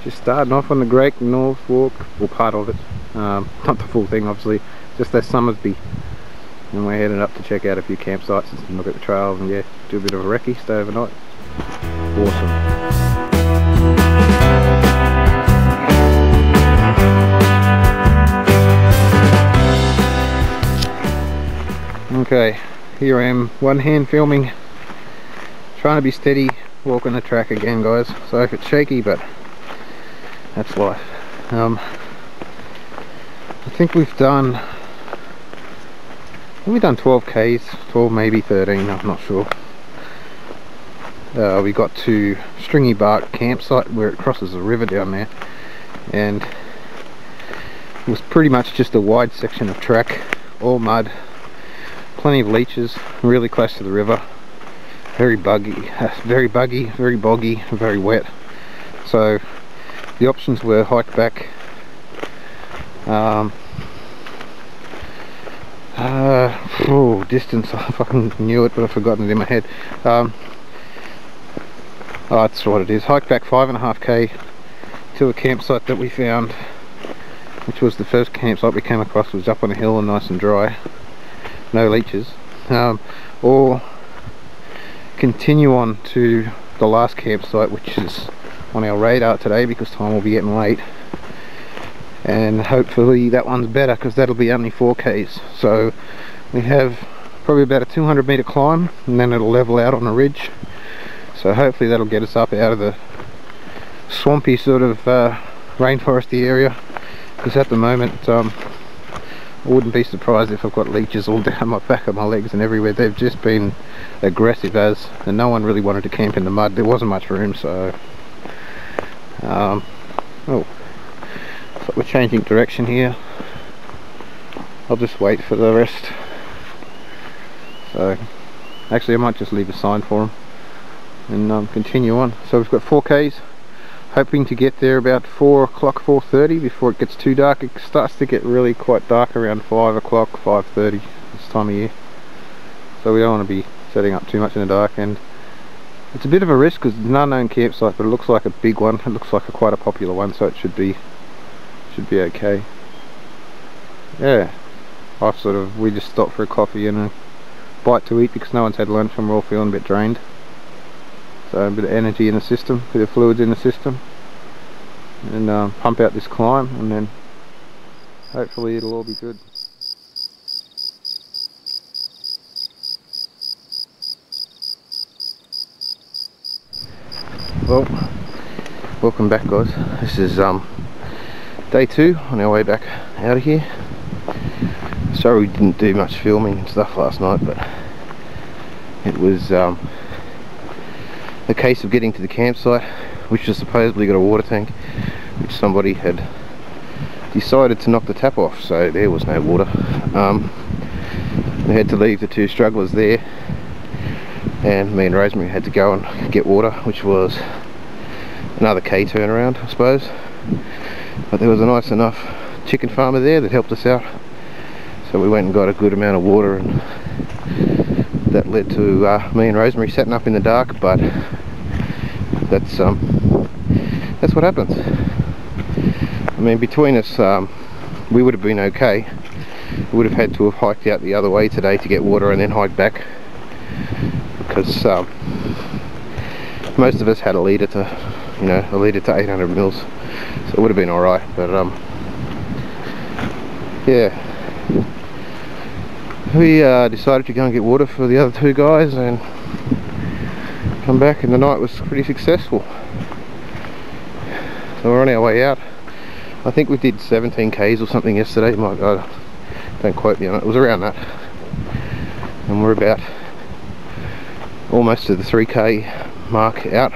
Just starting off on the Great North Walk, or part of it, not the full thing obviously, just that Somersby, and we're heading up to check out a few campsites and look at the trails and yeah, do a bit of a recce, stay overnight. Awesome. Okay, here I am, one hand filming, trying to be steady, walking the track again guys, so if it's shaky, but that's life. I think we've done 12 Ks, 12 maybe 13, I'm not sure. We got to Stringy Bark campsite where it crosses a river down there, and it was pretty much just a wide section of track, all mud, plenty of leeches, really close to the river, very buggy, very boggy, very wet. So the options were hike back, distance, I fucking knew it but I've forgotten it in my head. Oh, that's what it is, hike back 5.5 K to a campsite that we found, which was the first campsite we came across. It was up on a hill and nice and dry, no leeches, or continue on to the last campsite, which is on our radar today because time will be getting late, and hopefully that one's better because that'll be only 4 Ks. So we have probably about a 200 meter climb and then it'll level out on a ridge, so hopefully that'll get us up out of the swampy sort of rainforesty area, because at the moment I wouldn't be surprised if I've got leeches all down my back of my legs and everywhere. They've just been aggressive and no one really wanted to camp in the mud. There wasn't much room, so oh, so we're changing direction here. I'll just wait for the rest. So actually I might just leave a sign for them and continue on. So we've got 4 Ks, hoping to get there about 4 o'clock, 4:30 before it gets too dark. It starts to get really quite dark around 5 o'clock, 5:30 this time of year, so we don't want to be setting up too much in the dark, and it's a bit of a risk because it's an unknown campsite, but it looks like a big one. It looks like quite a popular one, so it should be okay. Yeah, we just stopped for a coffee and a bite to eat because no one's had lunch and we're all feeling a bit drained. So a bit of energy in the system, a bit of fluids in the system, and pump out this climb, and then hopefully it'll all be good. Well, welcome back guys. This is day 2 on our way back out of here. Sorry we didn't do much filming and stuff last night, but it was a case of getting to the campsite, which has supposedly got a water tank, which somebody had decided to knock the tap off, so there was no water. We had to leave the 2 strugglers there, and me and Rosemary had to go and get water, which was another K turnaround I suppose, but there was a nice enough chicken farmer there that helped us out, so we went and got a good amount of water, and that led to me and Rosemary setting up in the dark, but that's what happens. I mean, between us we would have been okay. We would have had to have hiked out the other way today to get water and then hike back, because most of us had a litre to 800 mils, so it would have been alright, but yeah, we decided to go and get water for the other 2 guys and come back, and the night was pretty successful. So we're on our way out. I think we did 17 Ks or something yesterday. My God, don't quote me on it. It was around that. And we're about almost to the 3 K mark out.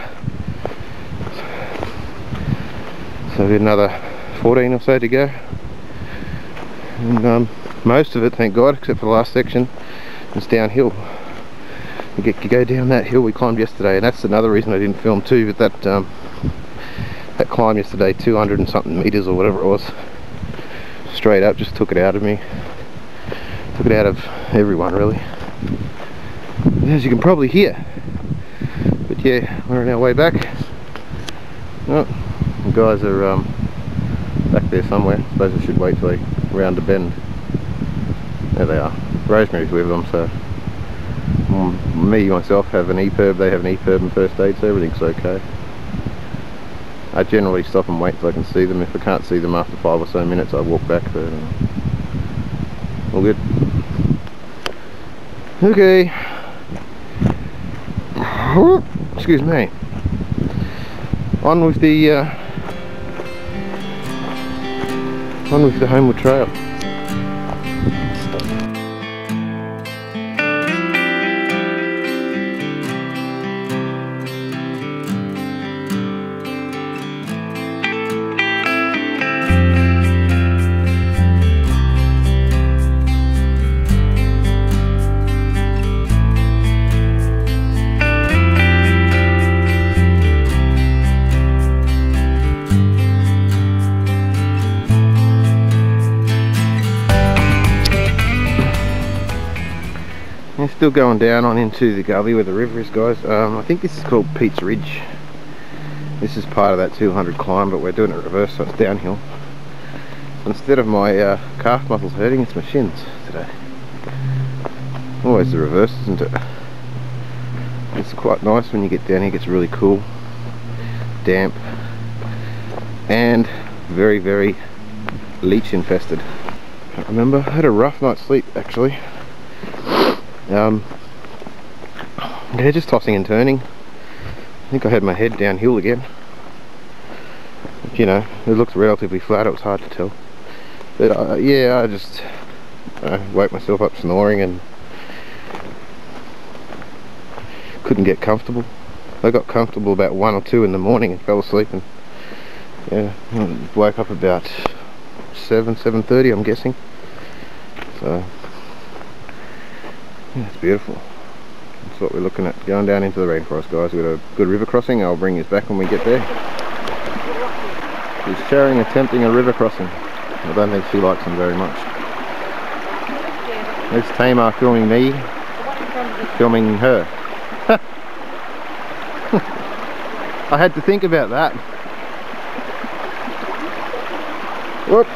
So we've got another 14 or so to go. And most of it, thank God, except for the last section, is downhill. You go down that hill we climbed yesterday, and that's another reason I didn't film too, but that climb yesterday, 200 and something meters or whatever it was, straight up, just took it out of me. Took it out of everyone really, as you can probably hear. But yeah, we're on our way back. Oh, guys are back there somewhere. I suppose I should wait till they round the bend. There they are. Rosemary's with them, so me myself have an EPIRB, they have an EPIRB and first aid, so everything's okay. I generally stop and wait till I can see them. If I can't see them after 5 or so minutes, I walk back, but all good. Okay. Excuse me. On with the homeward trail. Still going down on into the gully where the river is, guys. I think this is called Pete's Ridge. This is part of that 200 climb, but we're doing it reverse, so it's downhill. Instead of my calf muscles hurting, it's my shins today. Always the reverse, isn't it? It's quite nice when you get down here. It gets really cool, damp, and very, very leech infested. Can't remember. I had a rough night's sleep actually. Yeah, just tossing and turning. I think I had my head downhill again. But, you know, it looks relatively flat. It was hard to tell. But yeah, I just woke myself up snoring and couldn't get comfortable. I got comfortable about 1 or 2 in the morning and fell asleep, and yeah, woke up about 7:30, I'm guessing. So yeah, it's beautiful. That's what we're looking at, going down into the rainforest, guys. We've got a good river crossing. I'll bring you back when we get there. She's sharing attempting a river crossing. I don't think she likes them very much. There's Tamar filming me, filming her. I had to think about that. Whoop,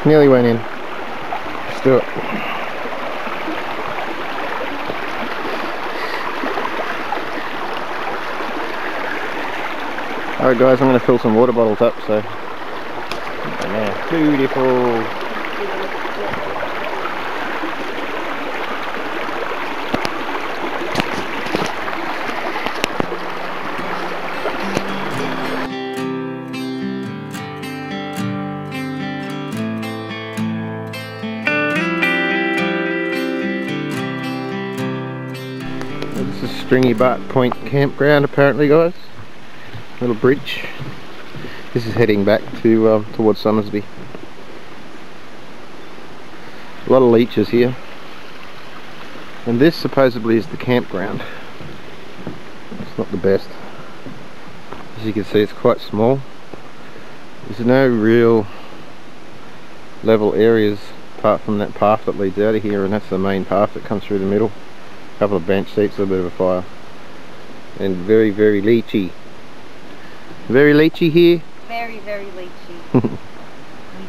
nearly went in. Let's do it. Alright guys, I'm going to fill some water bottles up, so yeah, beautiful. This is Stringy Butt Point campground apparently, guys. Little bridge. This is heading back to towards Somersby. A lot of leeches here, and this supposedly is the campground. It's not the best. As you can see, it's quite small. There's no real level areas apart from that path that leads out of here, and that's the main path that comes through the middle. A couple of bench seats, a little bit of a fire, and very, very leechy. Very leechy here? Very, very leechy. We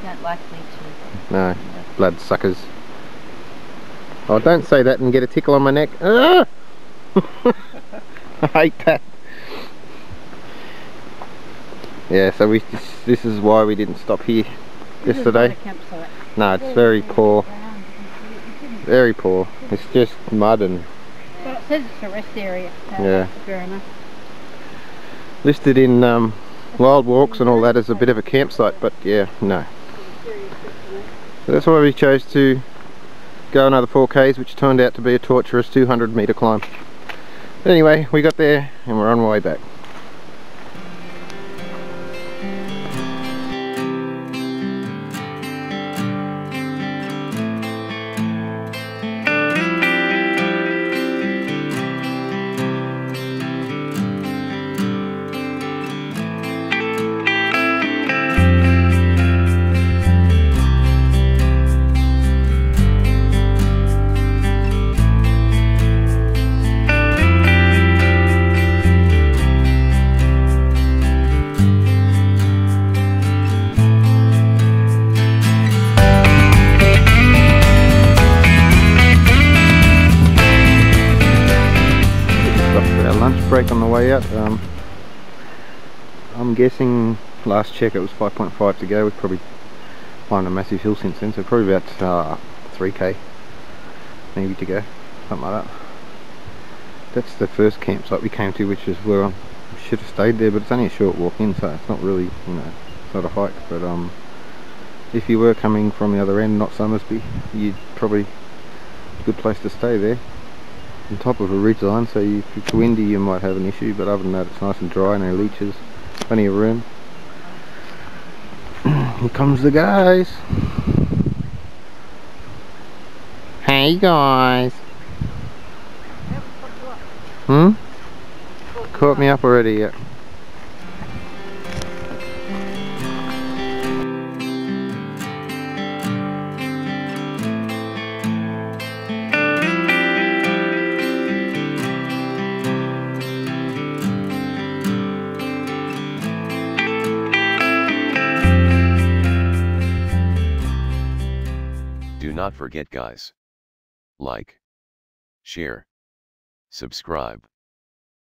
don't like leeches. No, blood suckers. Oh, don't say that and get a tickle on my neck. Ah! I hate that. Yeah, so this is why we didn't stop here yesterday. No, it's very poor. Very poor. It's just mud and... Well, it says it's a rest area. So yeah. Fair enough. Listed in Wild Walks and all that as a bit of a campsite, but yeah, no. So that's why we chose to go another 4Ks, which turned out to be a torturous 200-metre climb. But anyway, we got there and we're on our way back. lunch break on the way out. I'm guessing last check it was 5.5 to go. We've probably climbed a massive hill since then, so probably about 3k maybe to go, something like that. That's the first campsite we came to, which is where I should have stayed there, but it's only a short walk in, so it's not really, you know, it's not a hike. But if you were coming from the other end, not Somersby, you'd probably a good place to stay there. On top of a ridge line, so if it's windy you might have an issue, but other than that it's nice and dry, no leeches, plenty of room. Here comes the guys. Hey guys. Caught me up already, yeah. Do not forget guys. Like, share, subscribe.